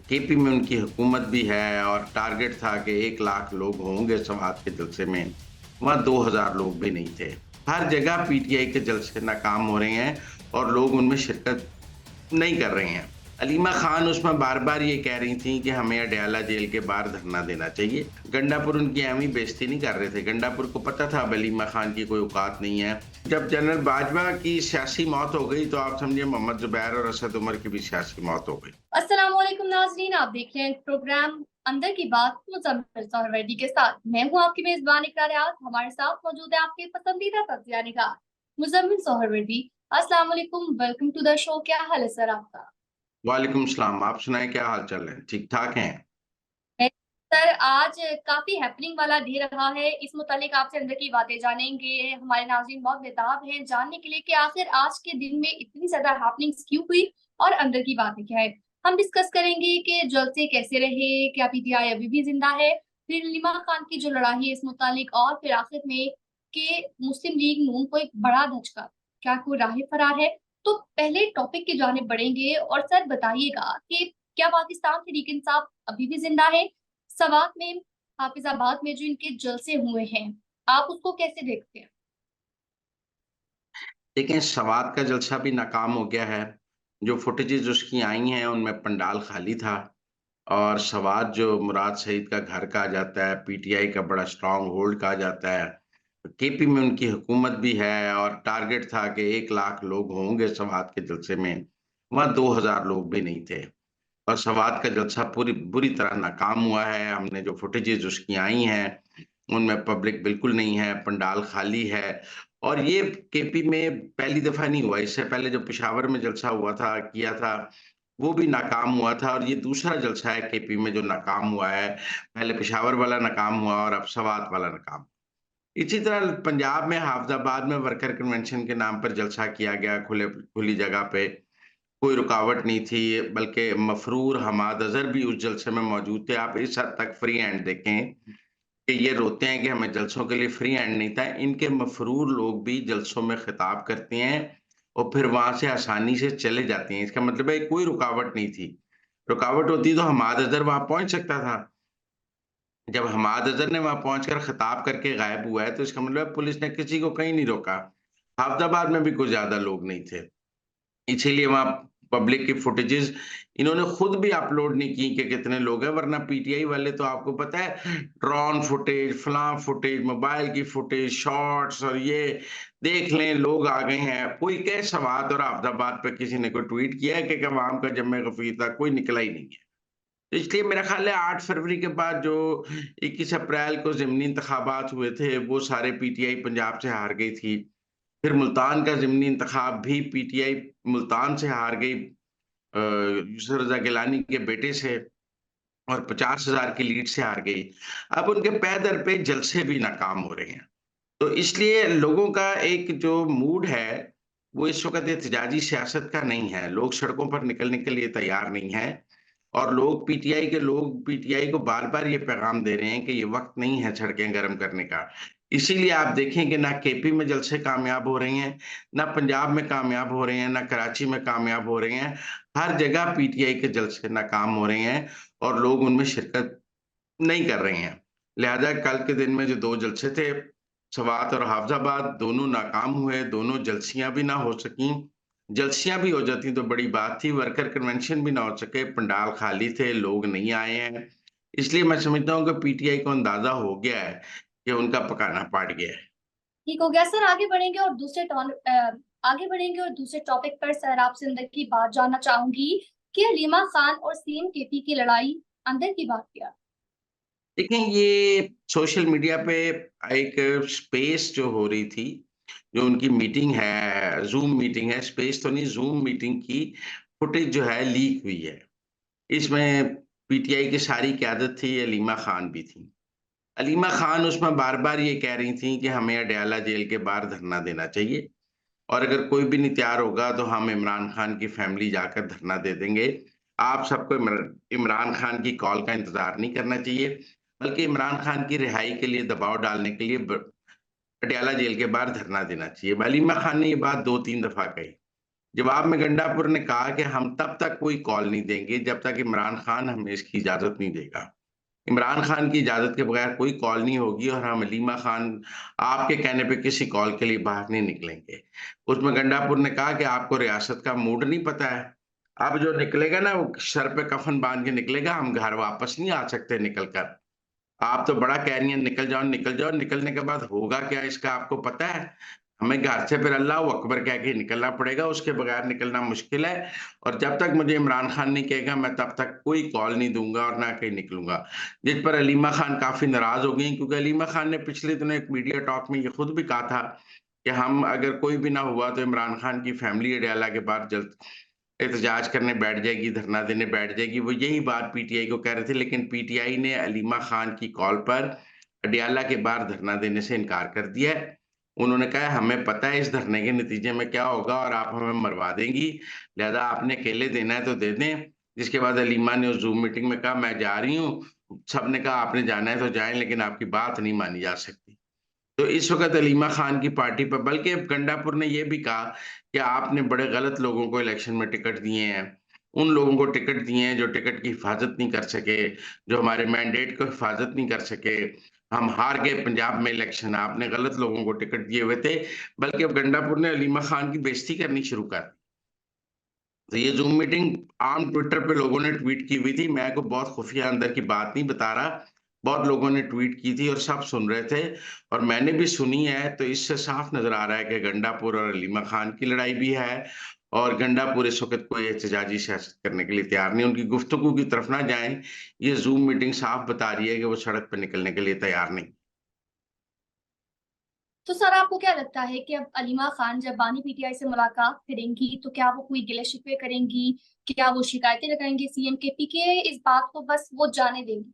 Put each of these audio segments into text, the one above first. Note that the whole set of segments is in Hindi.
केपी में उनकी हुकूमत भी है और टारगेट था कि 1 लाख लोग होंगे समात के जलसे में, वहाँ 2000 लोग भी नहीं थे। हर जगह पीटीआई के जलसे नाकाम हो रहे हैं और लोग उनमें शिरकत नहीं कर रहे हैं। अलीमा खान उसमें बार-बार ये कह रही थीं कि हमें अडयाला जेल के बाहर धरना देना चाहिए। गंडापुर उनकी एवें बेइज़्ज़ती नहीं कर रहे थे। गंडापुर को पता था अब अलीमा खान की कोई औकात नहीं है। जब जनरल बाजवा की सियासी मौत हो गई तो आप समझिए मोहम्मद जुबैर और असद उमर की भी सियासी मौत हो गई। अस्सलामुअलैकुम नाज़रीन, आप देख रहे हैं प्रोग्राम अंदर की बात मुज़म्मिल सहरवर्दी के साथ। मैं हूँ आपकी मेज़बान इक़रार रियाज़। हमारे साथ मौजूद है आपके पसंदीदा तज़किया निगार मुज़म्मिल सहरवर्दी। अस्सलाम वालेकुम, वेलकम टू द शो। क्या हाल है सर आपका? वालेकुम सलाम। आप सुनाएँ क्या हाल-चाल है? ठीक-ठाक हैं? है सर, आज काफ़ी हैपनिंग वाला डे रहा है। इस मुतालिक आपसे अंदर की बातें जानेंगे। हमारे नाज़रीन बहुत बेताब हैं जानने के लिए कि आखिर आज के दिन में इतनी ज़्यादा हैपनिंग्स क्यों हुई और अंदर की बातें क्या है। हम डिस्कस करेंगे कि जलसे कैसे रहे, क्या पीटीआई अभी भी ज़िंदा है, फिर नीमा खान की जो लड़ाई है इस मुतालिक और फिर आखिर में कि मुस्लिम लीग नून को एक बड़ा धचका, क्या कोई राह-ए-फरार है? तो पहले टॉपिक की जानिब बढ़ेंगे और सर बताइएगा कि क्या पाकिस्तान तहरीक-इंसाफ अभी भी ज़िंदा है? सवात में, हाफिज़ाबाद में जो इनके जलसे हुए हैं, आप उसको कैसे देखते हैं? देखें, सवात का जलसा भी नाकाम हो गया है। जो फुटेजेज़ उसकी आई हैं, उनमें पंडाल खाली था और सवात जो मुराद सईद का घर कहा जाता है, पीटीआई का बड़ा स्ट्रॉन्ग होल्ड कहा जाता है। केपी में उनकी हुकूमत भी है और टारगेट था कि 1 लाख लोग होंगे सवात के जलसे में, वहाँ 2000 लोग भी नहीं थे। और सवात का जलसा पूरी बुरी तरह नाकाम हुआ है। हमने जो फुटेजेज़ उसकी आई हैं, उनमें पब्लिक बिल्कुल नहीं है, पंडाल खाली है और ये केपी में पहली दफ़ा नहीं हुआ। इससे पहले जो पेशावर में जलसा हुआ था किया था, वो भी नाकाम हुआ था और ये दूसरा जलसा है केपी में जो नाकाम हुआ है। पहले पेशावर वाला नाकाम हुआ और अब सवात वाला नाकाम। इसी तरह पंजाब में हाफ़िज़ाबाद में वर्कर कन्वेंशन के नाम पर जलसा किया गया खुली जगह पे। कोई रुकावट नहीं थी, बल्कि मफरूर हमाद अज़हर भी उस जलसे में मौजूद थे। आप इस हद तक फ्री हैंड देखें कि ये रोते हैं कि हमें जलसों के लिए फ्री हैंड नहीं था। इनके मफरूर लोग भी जलसों में खिताब करते हैं और फिर वहाँ से आसानी से चले जाते हैं। इसका मतलब है कोई रुकावट नहीं थी। रुकावट होती तो हमाद अज़हर वहाँ पहुँच सकता था। जब हमाद अज़हर ने वहाँ पहुँचकर खिताब करके गायब हुआ है, तो इसका मतलब है पुलिस ने किसी को कहीं नहीं रोका। हाफ़िज़ाबाद में भी कोई ज़्यादा लोग नहीं थे। इसीलिए वहाँ पब्लिक की फुटेजेज़ इन्होंने खुद भी अपलोड नहीं की कि कितने लोग हैं, वरना पीटीआई वाले तो आपको पता है ड्रोन फुटेज, फलाँ फुटेज, मोबाइल की फुटेज, शॉट्स और ये देख लें लोग आ गए हैं। कोई कहे सवात और अहमदाबाद पे किसी ने कोई ट्वीट किया है कि अवाम का जमे गफ़ीर था, कोई निकला ही नहीं है। तो इसलिए मेरा ख़्याल है 8 फरवरी के बाद जो 21 अप्रैल को ज़िमनी इंतखाबात हुए थे, वो सारे पीटीआई पंजाब से हार गई थी। फिर मुल्तान का ज़िमनी इंतखाब भी पीटीआई मुल्तान से हार गई यूसुफ रज़ा गिलानी के बेटे से और 50,000 की लीड से हार गई। अब उनके पै दर पे जलसे भी नाकाम हो रहे हैं। तो इसलिए लोगों का एक जो मूड है, वो इस वक़्त एहतजाजी सियासत का नहीं है। लोग सड़कों पर निकलने के लिए तैयार नहीं हैं और लोग पीटीआई को बार-बार ये पैगाम दे रहे हैं कि ये वक़्त नहीं है सड़कें गरम करने का। इसीलिए आप देखें कि ना केपी में जलसे कामयाब हो रहे हैं, ना पंजाब में कामयाब हो रहे हैं, ना कराची में कामयाब हो रहे हैं। हर जगह पीटीआई के जलसे नाकाम हो रहे हैं और लोग उनमें शिरकत नहीं कर रहे हैं। लिहाज़ा कल के दिन में जो 2 जलसे थे, सवात और हाफ़िज़ाबाद दोनों नाकाम हुए, दोनों जलसियाँ भी ना हो सकीं। जलसियाँ भी हो जाती तो बड़ी बात थी, वर्कर कन्वेंशन भी ना हो सके, पंडाल खाली थे, लोग नहीं आए हैं। इसलिए मैं समझता हूँ कि पीटीआई को अंदाज़ा हो गया है कि उनका पकाना पड़ गया है। ठीक हो गया सर, आगे बढ़ेंगे और दूसरे टॉपिक पर सर आपसे अंदर की बात जानना चाहूँगी कि हलीमा खान और सीएम केपी की लड़ाई अंदर की बात क्या? देखें, ये सोशल मीडिया पे एक स्पेस जो हो रही थी, जो उनकी मीटिंग है, ज़ूम मीटिंग है, स्पेस तो नहीं ज़ूम मीटिंग की फुटेज जो है लीक हुई है। इसमें पीटीआई की सारी क़यादत थी, अलीमा खान भी थी। अलीमा खान उसमें बार-बार ये कह रही थीं कि हमें अडयाला जेल के बाहर धरना देना चाहिए और अगर कोई भी नहीं तैयार होगा तो हम इमरान खान की फैमिली जाकर धरना दे देंगे। आप सबको इमरान खान की कॉल का इंतज़ार नहीं करना चाहिए, बल्कि इमरान खान की रिहाई के लिए दबाव डालने के लिए पटियाला जेल के बाहर धरना देना चाहिए। हलीमा खान ने ये बात 2-3 दफ़ा कही। जवाब में गंडापुर ने कहा कि हम तब तक कोई कॉल नहीं देंगे जब तक इमरान खान हमें इसकी इजाज़त नहीं देगा। इमरान खान की इजाज़त के बगैर कोई कॉल नहीं होगी और हम हलीमा खान आपके कहने पे किसी कॉल के लिए बाहर नहीं निकलेंगे। उसमें गंडापुर ने कहा कि आपको रियासत का मूड नहीं पता है। अब जो निकलेगा ना वो सर पे कफ़न बाँध के निकलेगा, हम घर वापस नहीं आ सकते निकल कर। आप तो बड़ा कह रही हैं निकल जाओ, निकलने के बाद होगा क्या इसका आपको पता है? हमें घर से फिर अल्लाहू अकबर कह के निकलना पड़ेगा, उसके बगैर निकलना मुश्किल है और जब तक मुझे इमरान खान नहीं कहेगा, मैं तब तक कोई कॉल नहीं दूँगा और ना कहीं निकलूँगा। जिस पर हलीमा खान काफ़ी नाराज़ हो गईं क्योंकि हलीमा खान ने पिछले दिनों एक मीडिया टॉक में ये खुद भी कहा था कि हम अगर कोई भी ना हुआ तो इमरान खान की फैमिली अडयाला के बाहर जल्द एहतजाज करने बैठ जाएगी, धरना देने बैठ जाएगी। वो यही बात पीटीआई को कह रहे थे, लेकिन पीटीआई ने हलीमा खान की कॉल पर अडयाला के बाहर धरना देने से इनकार कर दिया है। उन्होंने कहा, "हमें पता है इस धरने के नतीजे में क्या होगा और आप हमें मरवा देंगी, लिहाज़ा आपने अकेले देना है तो दे दें।" जिसके बाद हलीमा ने उस ज़ूम मीटिंग में कहा, "मैं जा रही हूँ।" सबने कहा, "आपने जाना है तो जाएँ, लेकिन आपकी बात नहीं मानी जा सकती।" तो इस वक़्त हलीमा खान की पार्टी पर बल्कि गंडापुर ने ये भी कहा कि आपने बड़े गलत लोगों को इलेक्शन में टिकट दिए हैं। उन लोगों को टिकट दिए हैं जो टिकट की हिफ़ाज़त नहीं कर सके, जो हमारे मैंडेट को हिफ़ाज़त नहीं कर सके। हम हार गए पंजाब में इलेक्शन, आपने गलत लोगों को टिकट दिए हुए थे। बल्कि अब गंडापुर ने हलीमा खान की बेइज़्ज़ती करनी शुरू कर दी। तो ये ज़ूम मीटिंग आम ट्विटर पे लोगों ने ट्वीट की हुई थी। मैं कोई बहुत खुफ़िया अंदर की बात नहीं बता रहा। बहुत लोगों ने ट्वीट की थी और सब सुन रहे थे और मैंने भी सुनी है, तो इससे साफ नज़र आ रहा है कि गंडापुर और हलीमा खान की लड़ाई भी है और गंडापुर इस वक़्त कोई एहतजाजी सियासत करने के लिए तैयार नहीं है। उनकी गुफ्तगू की तरफ ना जाएँ, ये ज़ूम मीटिंग साफ बता रही है कि वो सड़क पे निकलने के लिए तैयार नहीं। तो सर आपको क्या लगता है कि अब अलीमा खान जब बानी पीटीआई से मुलाकात करेंगी तो क्या वो कोई गिले-शिकवे करेंगी? क्या वो शिकायतें लगाएँगी सीएम के पी के इस बात को बस वो जाने देंगी?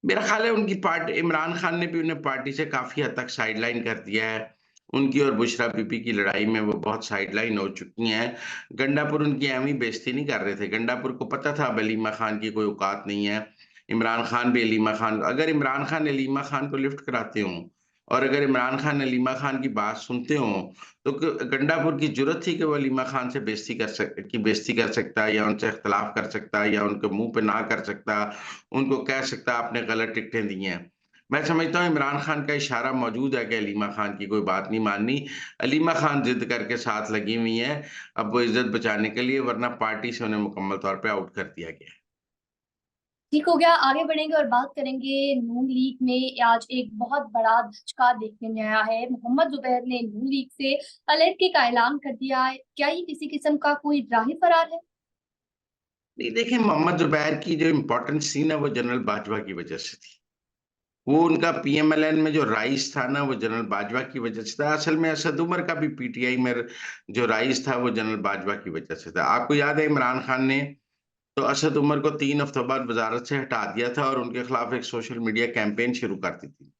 मेरा ख़्याल है उनकी पार्टी इमरान खान ने भी उन्हें पार्टी से काफ़ी हद तक साइडलाइन कर दिया है। उनकी और बुशरा बीबी की लड़ाई में वो बहुत साइडलाइन हो चुकी हैं। गंडापुर उनकी एवें ही बेइज़्ज़ती नहीं कर रहे थे। गंडापुर को पता था अब हलीमा खान की कोई औकात नहीं है। इमरान खान भी हलीमा खान अगर इमरान खान हलीमा खान को लिफ्ट कराते हों और अगर इमरान खान हलीमा खान की बात सुनते हों, तो ग गंडापुर की जुर्रत थी कि वो हलीमा खान से बेइज़्ज़ती कर सकता है या उनसे इख्तिलाफ़ कर सकता है या उनके मुँह पे ना कर सकता, उनको कह सकता आपने गलत टिकटें दी हैं। मैं समझता हूँ इमरान खान का इशारा मौजूद है कि हलीमा खान की कोई बात नहीं माननी। हलीमा खान ज़िद करके साथ लगी हुई हैं, अब वो इज़्ज़त बचाने के लिए वरना पार्टी से उन्हें मुकम्मल तौर पे आउट कर दिया गया है। ठीक हो गया, आगे बढ़ेंगे और बात करेंगे नून लीग में आज एक बहुत बड़ा धचका देखने में आया है। मोहम्मद जुबैर ने नून लीग से अलग का ऐलान कर दिया है। क्या ये किसी किस्म का कोई राही फरार है? नहीं देखिए, मोहम्मद जुबैर की जो इम्पोर्टेंस थी ना वो जनरल बाजवा की वज़ह से थी। वो उनका पीएमएलएन में जो राइज़ था ना वो जनरल बाजवा की वज़ह से था। असल में असद उमर का भी पीटीआई में जो राइज़ था वो जनरल बाजवा की वज़ह से था। आपको याद है इमरान खान ने तो असद उमर को 3 हफ्तों बाद वज़ारत से हटा दिया था और उनके खिलाफ एक सोशल मीडिया कैंपेन शुरू कर दी थी।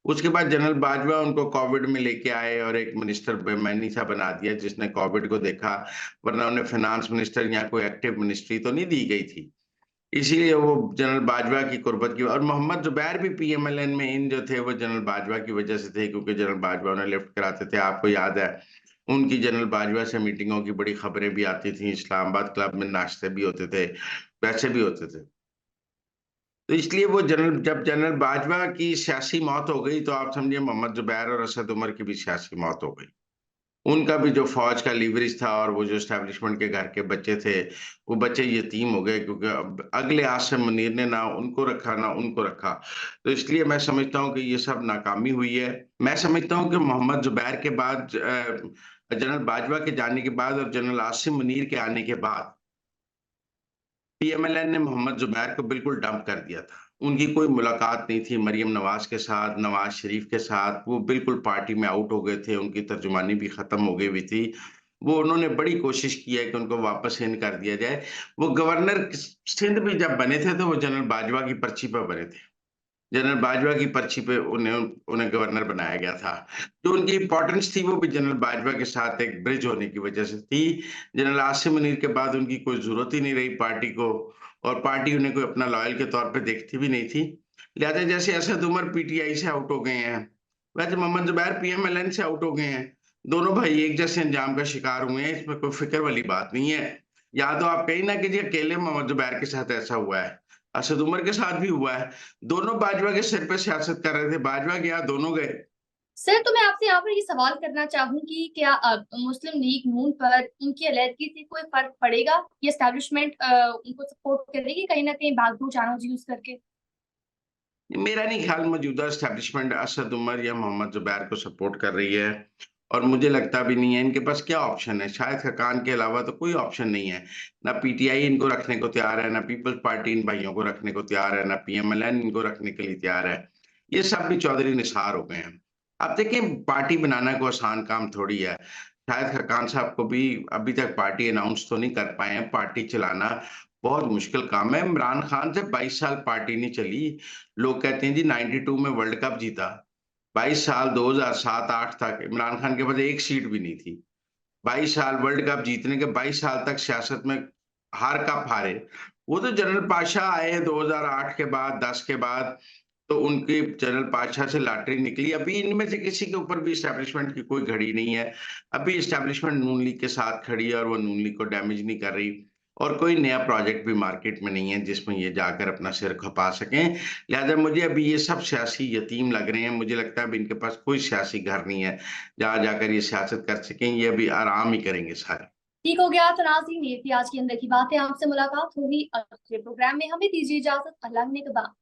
उसके बाद जनरल बाजवा उनको कोविड में लेके आए और एक मिनिस्टर बेईमानी सा बना दिया जिसने कोविड को देखा, वरना उन्हें फाइनेंस मिनिस्टर या कोई एक्टिव मिनिस्ट्री तो नहीं दी गई थी। इसीलिए वो जनरल बाजवा की कुर्बत की और मोहम्मद ज़ुबैर भी पीएमएलएन में इन जो थे वो जनरल बाजवा की वज़ह से थे क्योंकि जनरल बाजवा उन्हें लिफ्ट कराते थे। आपको याद है, उनकी जनरल बाजवा से मीटिंगों की बड़ी खबरें भी आती थी, इस्लामाबाद क्लब में नाश्ते भी होते थे, पैसे भी होते थे। तो इसलिए वो जब जनरल बाजवा की सियासी मौत हो गई, तो आप समझिए मोहम्मद जुबैर और असद उमर की भी सियासी मौत हो गई। उनका भी जो फ़ौज का लीवरेज था और वो जो एस्टेब्लिशमेंट के घर के बच्चे थे, वो बच्चे यतीम हो गए क्योंकि अब अगले आसिम मुनीर ने ना उनको रखा, ना उनको रखा। तो इसलिए मैं समझता हूँ कि ये सब नाकामी हुई है। मैं समझता हूँ कि मोहम्मद जुबैर के बाद जनरल बाजवा के जाने के बाद और जनरल आसिम मुनीर के आने के बाद पीएमएलएन ने मोहम्मद जुबैर को बिल्कुल डंप कर दिया था। उनकी कोई मुलाकात नहीं थी मरियम नवाज़ के साथ, नवाज़ शरीफ के साथ, वो बिल्कुल पार्टी में आउट हो गए थे, उनकी तर्जुमानी भी खत्म हो गई हुई थी। वो उन्होंने बड़ी कोशिश की है कि उनको वापस इन कर दिया जाए। वो गवर्नर सिंध भी जब बने थे, तो वो जनरल बाजवा की पर्ची पर बने थे। जनरल बाजवा की पर्ची पे उन्हें उन्हें गवर्नर बनाया गया था। जो उनकी इम्पोर्टेंस थी वो भी जनरल बाजवा के साथ एक ब्रिज होने की वजह से थी। जनरल आसिम मुनीर के बाद उनकी कोई ज़रूरत ही नहीं रही पार्टी को और पार्टी उन्हें कोई अपना लॉयल के तौर पे देखती भी नहीं थी। लिहाज़ा जैसे असद उमर पीटीआई से आउट हो गए हैं, वैसे मोहम्मद ज़ुबैर पीएमएलएन से आउट हो गए हैं। दोनों भाई एक जैसे अंजाम का शिकार हुए हैं, इसमें कोई फ़िक्र वाली बात नहीं है। या तो आप कहीं ना कि जी अकेले मोहम्मद ज़ुबैर के साथ ऐसा हुआ है, असद उमर के साथ भी हुआ है। दोनों बाजवा के सिर पे सियासत कर रहे थे, बाजवा गया, दोनों गए। सर, तो मैं आपसे यहाँ पर ये सवाल करना चाहूंगी, क्या मुस्लिम लीग नून पर उनकी अलहदगी से कोई फर्क पड़ेगा? ये एस्टैब्लिशमेंट उनको सपोर्ट करेगी कहीं ना कहीं भागदौड़ चैनल यूज करके? मेरा नहीं ख्याल मौजूदा एस्टैब्लिशमेंट असद उमर या मोहम्मद ज़ुबैर को सपोर्ट कर रही है, और मुझे लगता भी नहीं है। इनके पास क्या ऑप्शन है? शाहिद खकान के अलावा तो कोई ऑप्शन नहीं है। ना पीटीआई इनको रखने को तैयार है, ना पीपल्स पार्टी इन भाइयों को रखने को तैयार है, ना पीएमएलएन इनको रखने के लिए तैयार है। ये सब भी चौधरी निसार हो गए हैं। अब देखिए, पार्टी बनाना कोई आसान काम थोड़ी है। शाहिद खकान साहब को भी अभी तक पार्टी अनाउंस तो नहीं कर पाए हैं। पार्टी चलाना बहुत मुश्किल काम है। इमरान खान से 22 साल पार्टी नहीं चली। लोग कहते हैं जी 92 में वर्ल्ड कप जीता। 22 साल 2007-8 तक इमरान खान के पास एक सीट भी नहीं थी। 22 साल वर्ल्ड कप जीतने के 22 साल तक सियासत में हार कप हारे। वो तो जनरल पाशा आए 2008 के बाद, 10 के बाद, तो उनके जनरल पाशा से लॉटरी निकली। अभी इनमें से किसी के ऊपर भी एस्टैब्लिशमेंट की कोई घड़ी नहीं है। अभी एस्टैब्लिशमेंट नून लीग के साथ खड़ी है और वो नून लीग को डैमेज नहीं कर रही, और कोई नया प्रोजेक्ट भी मार्केट में नहीं है जिसमें ये जाकर अपना सिर खपा सकें। लिहाजा मुझे अभी ये सब सियासी यतीम लग रहे हैं। मुझे लगता है अभी इनके पास कोई सियासी घर नहीं है, जहाँ जाकर ये सियासत कर सकें। ये अभी आराम ही करेंगे सारे। ठीक हो गया। तो नाज़रीन, ये थी आज की अंदर की बातें। आपसे मुलाकात होगी अगले प्रोग्राम में। हमें दीजिए इजाजत। अल्लाह ने कबा।